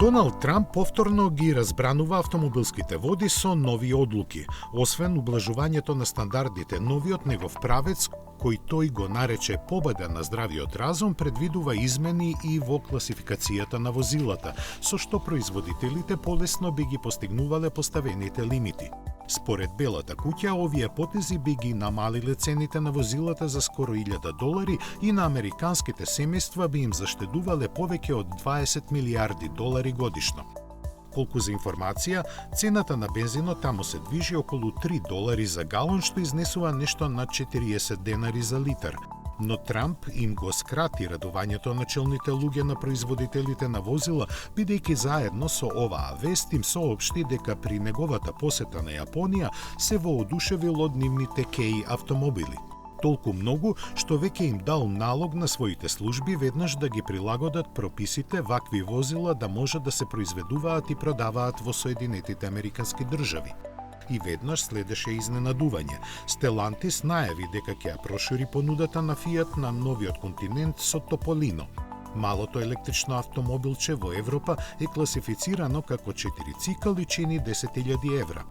Доналд Трамп повторно ги разбранува автомобилските води со нови одлуки. Освен ублажувањето на стандардите, новиот негов правец, кој тој го нарече победа на здравиот разум, предвидува измени и во класификацијата на возилата, со што производителите полесно би ги постигнувале поставените лимити. Според Белата куќа, овие потези би ги намалиле цените на возилата за скоро $1000 и на американските семејства би им заштедувале повеќе од $20 милиарди годишно. Колку за информација, цената на бензинот таму се движи околу $3 за галон, што изнесува нешто над 40 денари за литар. Но Трамп им го скрати радувањето на челните луѓе на производителите на возила, бидејќи заедно со оваа вест им соопшти дека при неговата посета на Јапонија се воодушевил од нивните Кеј автомобили. Толку многу, што веќе им дал налог на своите служби веднаш да ги прилагодат прописите вакви возила да може да се произведуваат и продаваат во Соединетите Американски држави. И веднаш следеше изненадување. Stellantis најави дека ќе ја прошири понудата на Fiat на новиот континент со Тополино. Малото електрично автомобилче во Европа е класифицирано како 4 цикл и чини 10.000 евра.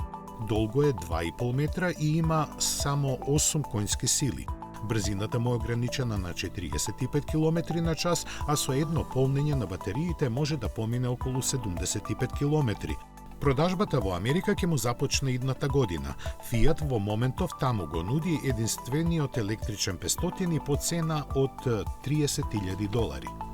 Долго е 2,5 метра и има само 8 конски сили. Брзината му е ограничена на 45 км на час, а со едно полнење на батериите може да помине околу 75 км. Продажбата во Америка ќе му започне идната година. Fiat во моментов таму го нуди единствениот електричен 500 по цена од $30.000.